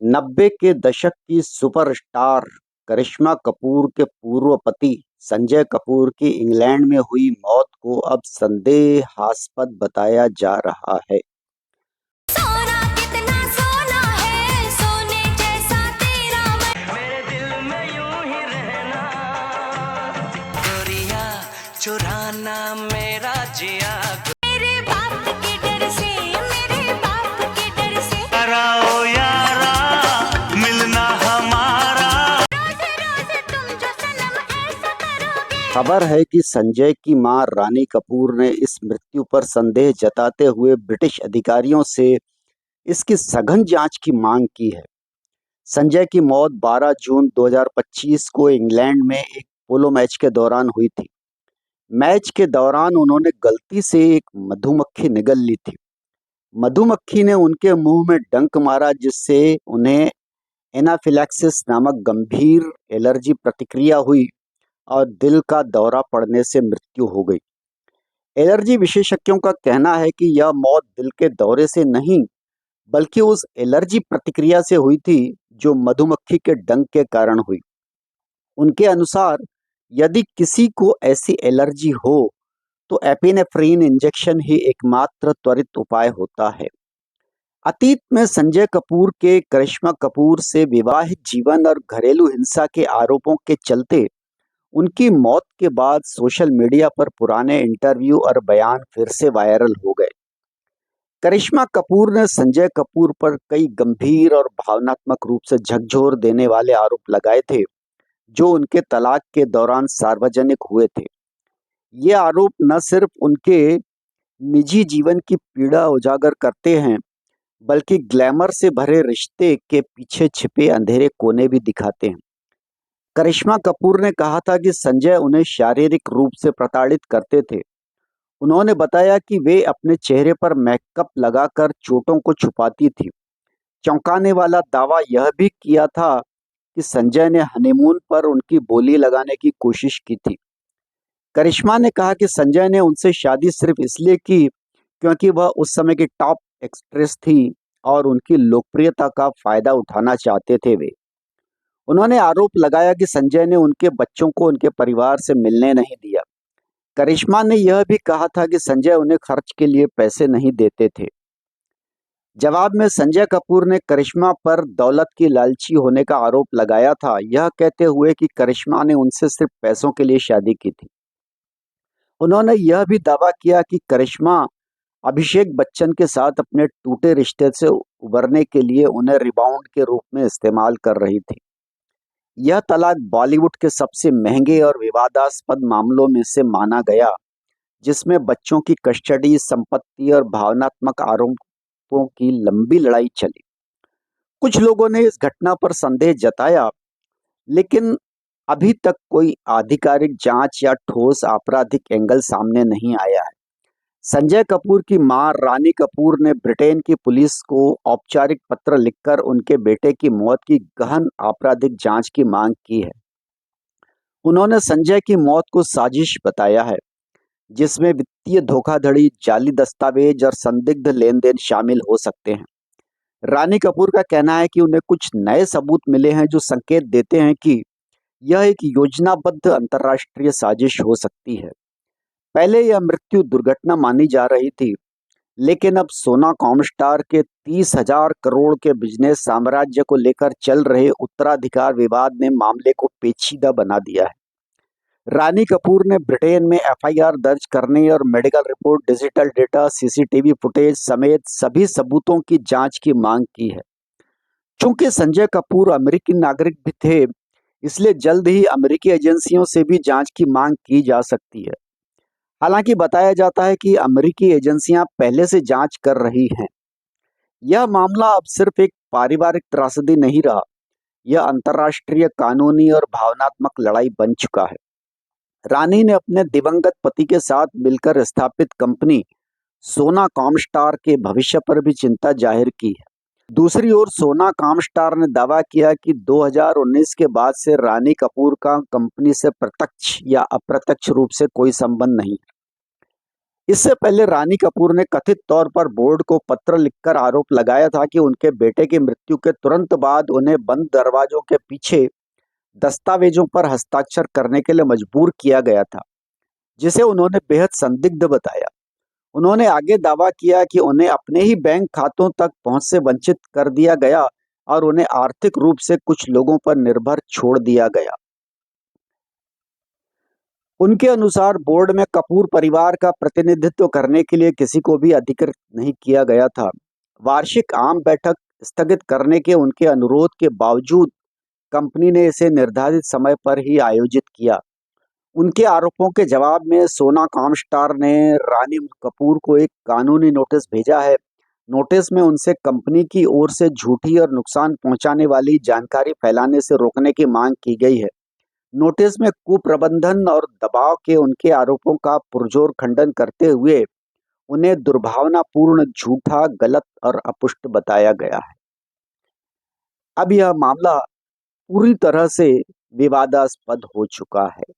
90 के दशक की सुपरस्टार करिश्मा कपूर के पूर्व पति संजय कपूर की इंग्लैंड में हुई मौत को अब संदेहास्पद बताया जा रहा है। सोना कितना सोना है, सोने जैसा तेरा मेरे दिल में यूं ही रहना, गोरिया चुराना मेरा जिया। मेरे बाप के डर से, मेरे बाप के डर से यारा ओ यारा, मिलना हमारा। रोज रोज तुम जो सनम ऐसा करोगे। खबर है कि संजय की मां रानी कपूर ने इस मृत्यु पर संदेह जताते हुए ब्रिटिश अधिकारियों से इसकी सघन जांच की मांग की है। संजय की मौत 12 जून 2025 को इंग्लैंड में एक पोलो मैच के दौरान हुई थी। मैच के दौरान उन्होंने गलती से एक मधुमक्खी निगल ली थी। मधुमक्खी ने उनके मुंह में डंक मारा, जिससे उन्हें एनाफिलैक्सिस नामक गंभीर एलर्जी प्रतिक्रिया हुई और दिल का दौरा पड़ने से मृत्यु हो गई। एलर्जी विशेषज्ञों का कहना है कि यह मौत दिल के दौरे से नहीं, बल्कि उस एलर्जी प्रतिक्रिया से हुई थी जो मधुमक्खी के डंक के कारण हुई। उनके अनुसार यदि किसी को ऐसी एलर्जी हो तो एपिनेफ्रीन इंजेक्शन ही एकमात्र त्वरित उपाय होता है। अतीत में संजय कपूर के करिश्मा कपूर से विवाहित जीवन और घरेलू हिंसा के आरोपों के चलते उनकी मौत के बाद सोशल मीडिया पर पुराने इंटरव्यू और बयान फिर से वायरल हो गए। करिश्मा कपूर ने संजय कपूर पर कई गंभीर और भावनात्मक रूप से झकझोर देने वाले आरोप लगाए थे, जो उनके तलाक के दौरान सार्वजनिक हुए थे। ये आरोप न सिर्फ उनके निजी जीवन की पीड़ा उजागर करते हैं, बल्कि ग्लैमर से भरे रिश्ते के पीछे छिपे अंधेरे कोने भी दिखाते हैं। करिश्मा कपूर ने कहा था कि संजय उन्हें शारीरिक रूप से प्रताड़ित करते थे। उन्होंने बताया कि वे अपने चेहरे पर मेकअप लगाकर चोटों को छुपाती थी। चौंकाने वाला दावा यह भी किया था कि संजय ने हनीमून पर उनकी बोली लगाने की कोशिश की थी। करिश्मा ने कहा कि संजय ने उनसे शादी सिर्फ इसलिए की क्योंकि वह उस समय की टॉप एक्ट्रेस थी और उनकी लोकप्रियता का फायदा उठाना चाहते थे वे। उन्होंने आरोप लगाया कि संजय ने उनके बच्चों को उनके परिवार से मिलने नहीं दिया। करिश्मा ने यह भी कहा था कि संजय उन्हें खर्च के लिए पैसे नहीं देते थे। जवाब में संजय कपूर ने करिश्मा पर दौलत की लालची होने का आरोप लगाया था, यह कहते हुए कि करिश्मा ने उनसे सिर्फ पैसों के लिए शादी की थी। उन्होंने यह भी दावा किया कि करिश्मा अभिषेक बच्चन के साथ अपने टूटे रिश्ते से उबरने के लिए उन्हें रिबाउंड के रूप में इस्तेमाल कर रही थी। यह तलाक बॉलीवुड के सबसे महंगे और विवादास्पद मामलों में से माना गया, जिसमें बच्चों की कस्टडी, संपत्ति और भावनात्मक आरोपों की लंबी लड़ाई चली। कुछ लोगों ने इस घटना पर संदेह जताया, लेकिन अभी तक कोई आधिकारिक जांच या ठोस आपराधिक एंगल सामने नहीं आया है। संजय कपूर की मां रानी कपूर ने ब्रिटेन की पुलिस को औपचारिक पत्र लिखकर उनके बेटे की मौत की गहन आपराधिक जांच की मांग की है। उन्होंने संजय की मौत को साजिश बताया है, जिसमें वित्तीय धोखाधड़ी, जाली दस्तावेज और संदिग्ध लेन-देन शामिल हो सकते हैं। रानी कपूर का कहना है कि उन्हें कुछ नए सबूत मिले हैं जो संकेत देते हैं कि यह एक योजनाबद्ध अंतर्राष्ट्रीय साजिश हो सकती है। पहले यह मृत्यु दुर्घटना मानी जा रही थी, लेकिन अब सोना कॉमस्टार के 30,000 करोड़ के बिजनेस साम्राज्य को लेकर चल रहे उत्तराधिकार विवाद ने मामले को पेचीदा बना दिया है। रानी कपूर ने ब्रिटेन में एफआईआर दर्ज करने और medical report, digital data, CCTV footage समेत सभी सबूतों की जांच की मांग की है। चूंकि संजय कपूर अमेरिकी नागरिक भी थे, इसलिए जल्द ही अमेरिकी एजेंसियों से भी जांच की मांग की जा सकती है। हालांकि बताया जाता है कि अमेरिकी एजेंसियां पहले से जांच कर रही हैं। यह मामला अब सिर्फ एक पारिवारिक त्रासदी नहीं रहा, यह अंतर्राष्ट्रीय कानूनी और भावनात्मक लड़ाई बन चुका है। रानी ने अपने दिवंगत पति के साथ मिलकर स्थापित कंपनी सोना कॉमस्टार के भविष्य पर भी चिंता जाहिर की है। दूसरी ओर सोना कॉमस्टार ने दावा किया कि 2019 के बाद से रानी कपूर का कंपनी से प्रत्यक्ष या अप्रत्यक्ष रूप से कोई संबंध नहीं है। इससे पहले रानी कपूर ने कथित तौर पर बोर्ड को पत्र लिखकर आरोप लगाया था कि उनके बेटे की मृत्यु के तुरंत बाद उन्हें बंद दरवाजों के पीछे दस्तावेजों पर हस्ताक्षर करने के लिए मजबूर किया गया था, जिसे उन्होंने बेहद संदिग्ध बताया। उन्होंने आगे दावा किया कि उन्हें अपने ही बैंक खातों तक पहुंच से वंचित कर दिया गया और उन्हें आर्थिक रूप से कुछ लोगों पर निर्भर छोड़ दिया गया। उनके अनुसार बोर्ड में कपूर परिवार का प्रतिनिधित्व करने के लिए किसी को भी अधिकृत नहीं किया गया था। वार्षिक आम बैठक स्थगित करने के उनके अनुरोध के बावजूद कंपनी ने इसे निर्धारित समय पर ही आयोजित किया। उनके आरोपों के जवाब में सोना कॉमस्टार ने रानी कपूर को एक कानूनी नोटिस भेजा है। नोटिस में उनसे कंपनी की ओर से झूठी और नुकसान पहुंचाने वाली जानकारी फैलाने से रोकने की मांग की गई है। नोटिस में कुप्रबंधन और दबाव के उनके आरोपों का पुरजोर खंडन करते हुए उन्हें दुर्भावनापूर्ण, झूठा, गलत और अपुष्ट बताया गया है। अब यह मामला पूरी तरह से विवादास्पद हो चुका है।